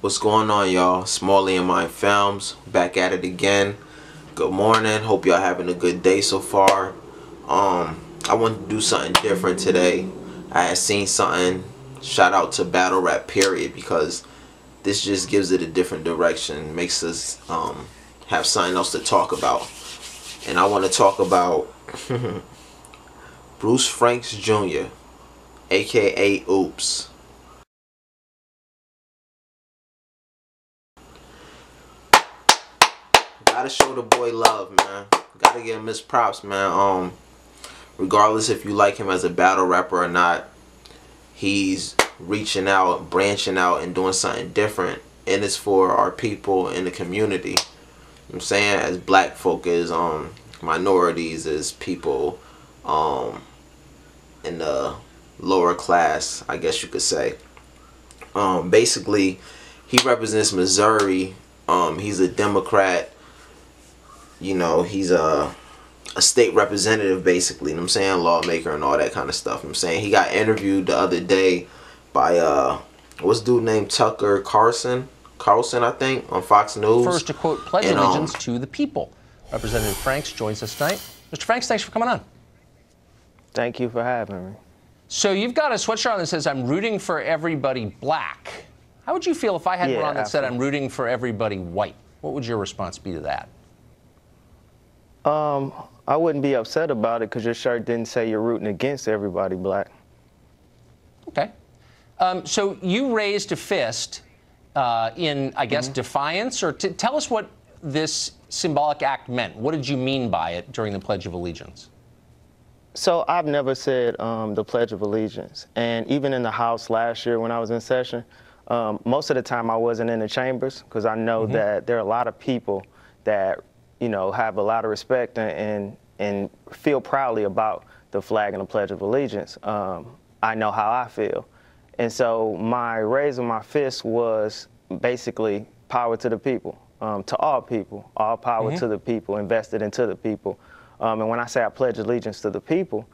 What's going on, y'all? Smalley and My Films back at it again. Good morning. Hope y'all having a good day so far. I wanted to do something different today. I had seen something. Shout out to Battle Rap Period, because this just gives it a different direction, makes us have something else to talk about. And I want to talk about Bruce Franks Jr., aka Ooops. Gotta show the boy love, man. Gotta give him his props, man. Regardless if you like him as a battle rapper or not, he's reaching out, branching out, and doing something different. And it's for our people in the community. You know what I'm saying? As black folk, as minorities, as people in the lower class, I guess you could say. Basically, he represents Missouri. He's a Democrat. You know, he's a state representative, basically, you know what I'm saying, lawmaker and all that kind of stuff. You know what I'm saying, he got interviewed the other day by what's dude named Tucker Carlson, I think, on Fox News. First to quote, pledge allegiance to the people. Representative Franks joins us tonight. Mr. Franks, thanks for coming on. Thank you for having me. So you've got a sweatshirt on that says, "I'm rooting for everybody black." How would you feel if I had one on that said, "I'm rooting for everybody white"? What would your response be to that? I wouldn't be upset about it because your shirt didn't say you're rooting against everybody black. Okay. So you raised a fist in, I guess, defiance, or tell us what this symbolic act meant. What did you mean by it during the Pledge of Allegiance? So I've never said the Pledge of Allegiance. And even in the House last year when I was in session, most of the time I wasn't in the chambers because I know that there are a lot of people that have a lot of respect and feel proudly about the flag and the Pledge of Allegiance. I know how I feel. And so my raising my fist was basically power to the people, to all people, all power to the people, invested into the people. And when I say I pledge allegiance to the people,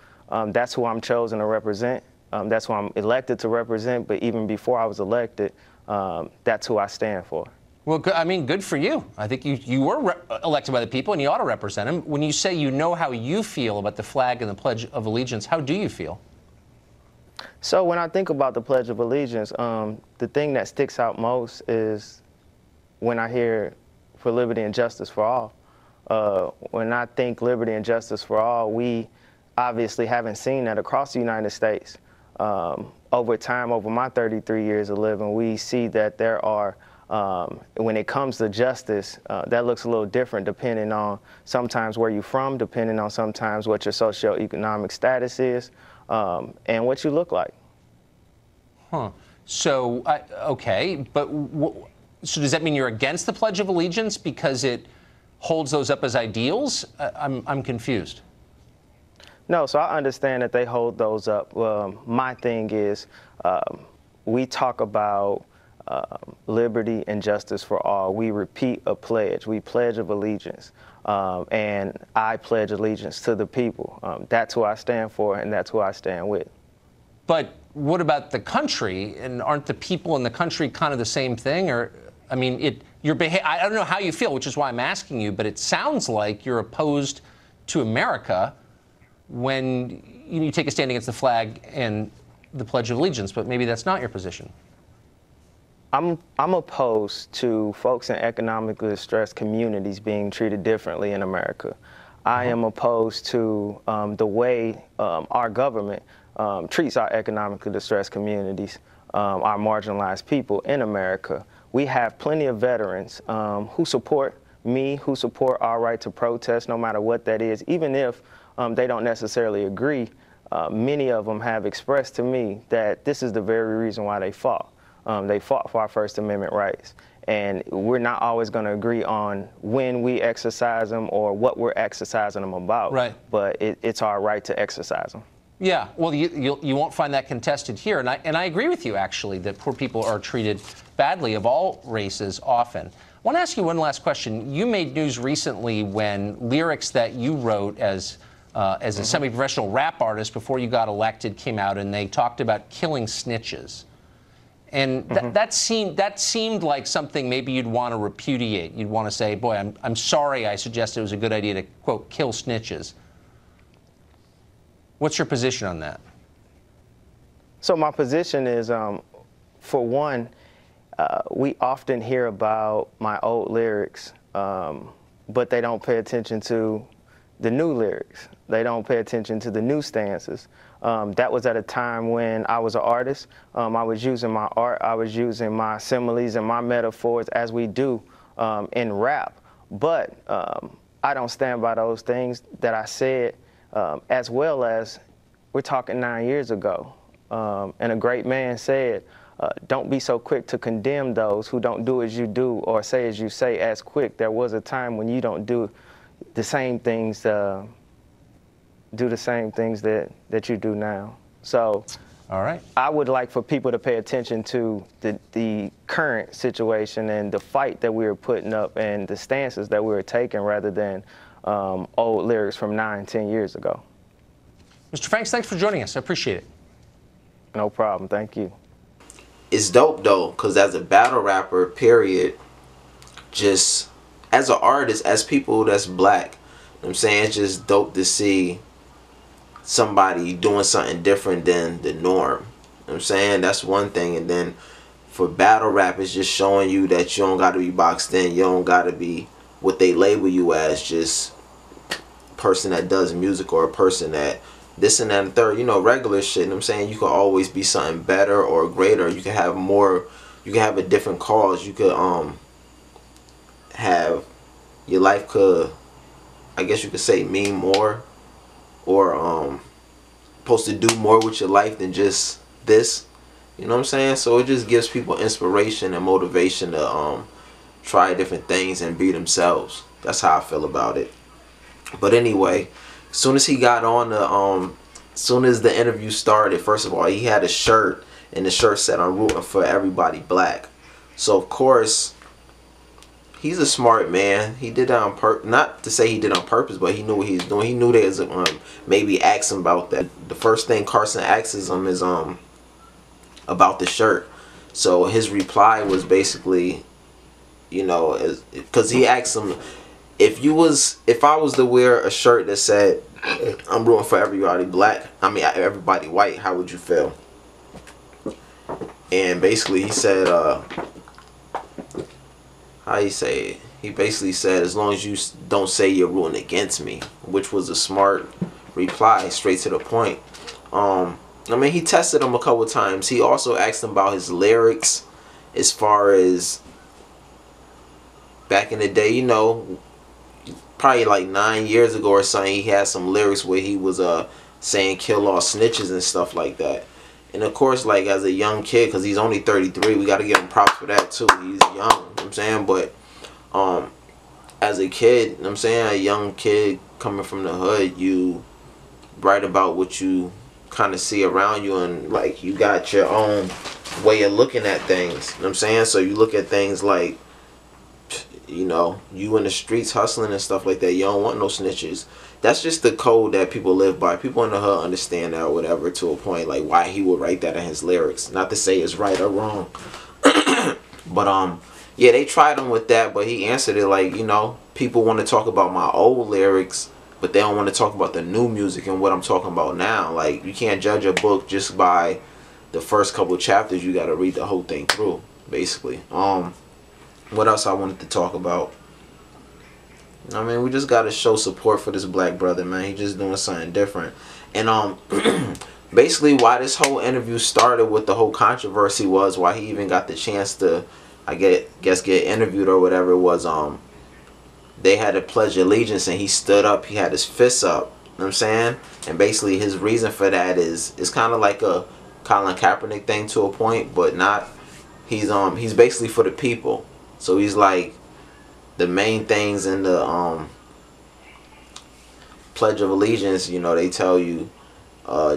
that's who I'm chosen to represent. That's who I'm elected to represent. But even before I was elected, that's who I stand for. Well, I mean, good for you. I think you were elected by the people, and you ought to represent them. When you say you know how you feel about the flag and the Pledge of Allegiance, how do you feel? So when I think about the Pledge of Allegiance, the thing that sticks out most is when I hear "for liberty and justice for all." When I think liberty and justice for all, we obviously haven't seen that across the United States. Over time, over my 33 years of living, we see that there are when it comes to justice, that looks a little different depending on sometimes where you're from, depending on sometimes what your socioeconomic status is, and what you look like. Huh. So, okay, but so does that mean you're against the Pledge of Allegiance because it holds those up as ideals? I'm confused. No, so I understand that they hold those up. My thing is we talk about liberty and justice for all. We repeat a pledge. We pledge of allegiance. And I pledge allegiance to the people. That's who I stand for, and that's who I stand with. But what about the country? And aren't the people in the country kind of the same thing? Or, I mean, I don't know how you feel, which is why I'm asking you, but it sounds like you're opposed to America when you take a stand against the flag and the Pledge of Allegiance, but maybe that's not your position. I'm opposed to folks in economically distressed communities being treated differently in America. I am opposed to the way our government treats our economically distressed communities, our marginalized people in America. We have plenty of veterans who support me, who support our right to protest, no matter what that is, even if they don't necessarily agree. Many of them have expressed to me that this is the very reason why they fought. They fought for our First Amendment rights. And we're not always going to agree on when we exercise them or what we're exercising them about. Right. But it's our right to exercise them. Yeah, well, you won't find that contested here. And I agree with you, actually, that poor people are treated badly of all races often. I want to ask you one last question. You made news recently when lyrics that you wrote as a semi-professional rap artist before you got elected came out, and they talked about killing snitches. And that seemed like something maybe you'd want to repudiate. You'd want to say, boy, I'm sorry I suggested it was a good idea to, quote, kill snitches. What's your position on that? So my position is, for one, we often hear about my old lyrics, but they don't pay attention to the new lyrics. They don't pay attention to the new stances. That was at a time when I was an artist. I was using my art, I was using my similes and my metaphors as we do in rap. But I don't stand by those things that I said, as well as we're talking 9 years ago. And a great man said, don't be so quick to condemn those who don't do as you do or say as you say as quick. There was a time when you don't do the same things, that you do now. So all right. I would like for people to pay attention to the current situation and the fight that we were putting up and the stances that we were taking rather than old lyrics from 9, 10 years ago. Mr. Franks, thanks for joining us. I appreciate it. No problem. Thank you. It's dope though, because as a battle rapper, period, just as an artist, as people that's black, you know what I'm saying, it's just dope to see somebody doing something different than the norm. You know what I'm saying? That's one thing. And then for battle rap, it's just showing you that you don't got to be boxed in. You don't got to be what they label you as, just a person that does music or a person that this and that and third, you know, regular shit. You know what I'm saying? You can always be something better or greater. You can have more, you can have a different cause. You could have, your life could, I guess you could say, mean more, or supposed to do more with your life than just this. You know what I'm saying? So it just gives people inspiration and motivation to try different things and be themselves. That's how I feel about it. But anyway, as soon as he got on the as soon as the interview started, first of all, he had a shirt, and the shirt said, "I'm rooting for everybody black." So of course, he's a smart man. He did that on purpose. Not to say he did on purpose, but he knew what he was doing. He knew there was maybe ask him about that. The first thing Carlson asks him is about the shirt. So his reply was basically, you know, because he asked him, if I was to wear a shirt that said, "I'm rooting for everybody black," I mean everybody white, how would you feel? And basically he said, how you say it? He basically said, as long as you don't say you're rooting against me, which was a smart reply, straight to the point. I mean, he tested him a couple times. He also asked him about his lyrics, as far as back in the day, you know, probably like 9 years ago or something, he had some lyrics where he was saying kill all snitches and stuff like that. And of course, like, as a young kid, because he's only 33, we got to give him props for that too. He's young, you know what I'm saying? But as a kid, you know what I'm saying, a young kid coming from the hood, you write about what you kind of see around you, and like you got your own way of looking at things, you know what I'm saying? So you look at things like, you know, you in the streets hustling and stuff like that, you don't want no snitches. That's just the code that people live by. People in the hood understand that or whatever, to a point, like why he would write that in his lyrics. Not to say it's right or wrong. But yeah, they tried him with that, but he answered it like, you know, people want to talk about my old lyrics, but they don't want to talk about the new music and what I'm talking about now. Like, you can't judge a book just by the first couple chapters. You got to read the whole thing through, basically. What else I wanted to talk about? I mean, we just got to show support for this black brother, man. He just doing something different. And basically why this whole interview started with the whole controversy was why he even got the chance to, I guess get interviewed or whatever it was. They had to pledge allegiance, and he stood up. He had his fists up. You know what I'm saying? And basically his reason for that is kind of like a Colin Kaepernick thing to a point, but not. He's basically for the people. So he's like, the main things in the Pledge of Allegiance, you know, they tell you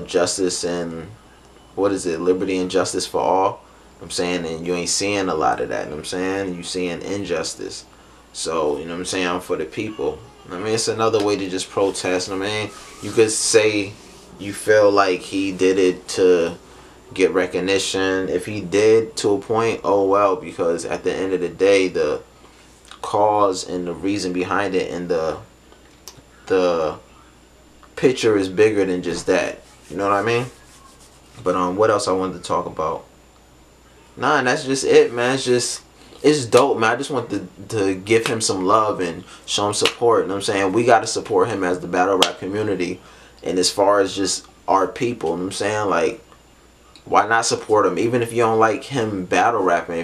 justice and, what is it, liberty and justice for all. You know what I'm saying? And you ain't seeing a lot of that. You know what I'm saying? You seeing injustice. So, you know what I'm saying? I'm for the people. I mean, it's another way to just protest. I mean, you could say you feel like he did it to get recognition. If he did, to a point, oh well, because at the end of the day, the cause and the reason behind it and the picture is bigger than just that. You know what I mean? But what else I wanted to talk about? Nah, and that's just it, man. It's dope, man. I just want to give him some love and show him support. You know what I'm saying? We got to support him as the battle rap community. And as far as just our people, you know what I'm saying? Like, why not support him? Even if you don't like him battle rapping,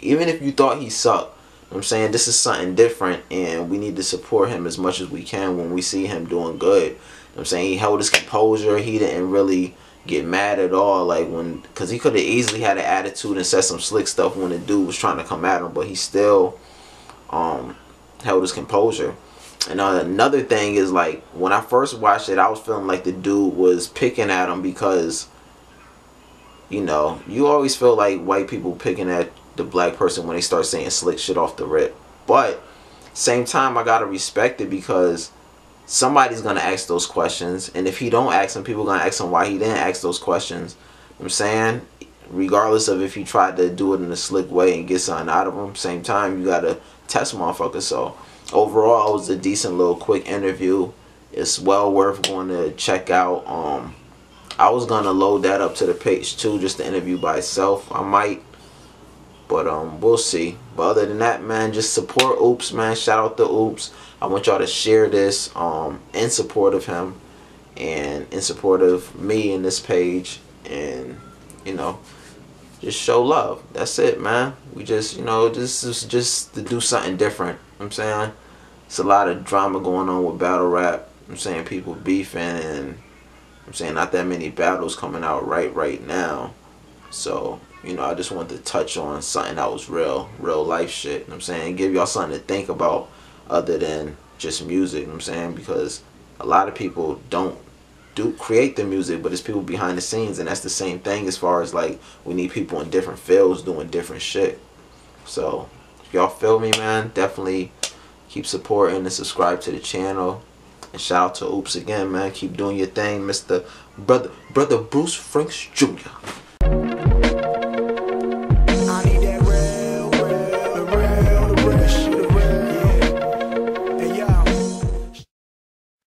even if you thought he sucked, you know what I'm saying? This is something different, and we need to support him as much as we can when we see him doing good. You know what I'm saying? He held his composure. He didn't really get mad at all, like because he could have easily had an attitude and said some slick stuff when the dude was trying to come at him, but he still held his composure. And another thing is, like, when I first watched it, I was feeling like the dude was picking at him because, you know, you always feel like white people picking at the black person when they start saying slick shit off the rip. But same time, I gotta respect it because somebody's gonna ask those questions, and if he don't ask them, people gonna ask him why he didn't ask those questions. You know what I'm saying, regardless of if he tried to do it in a slick way and get something out of him, same time you gotta test motherfuckers. So overall, it was a decent little quick interview. It's well worth going to check out. I was gonna load that up to the page too, just the interview by itself. I might, but we'll see. But other than that, man, just support Ooops, man. Shout out to Ooops. I want y'all to share this in support of him and in support of me in this page, and, you know, just show love. That's it, man. We just, you know, this is just to do something different. You know what I'm saying? It's a lot of drama going on with battle rap. I'm saying people beefing, and I'm saying not that many battles coming out right now. So, you know, I just wanted to touch on something that was real life shit. You know what I'm saying? Give y'all something to think about other than just music. You know what I'm saying? Because a lot of people don't create the music, but it's people behind the scenes, and that's the same thing as far as, like, we need people in different fields doing different shit. So if y'all feel me, man, definitely keep supporting and subscribe to the channel. And shout out to Ooops again, man. Keep doing your thing, Mr. Brother Bruce Franks Jr.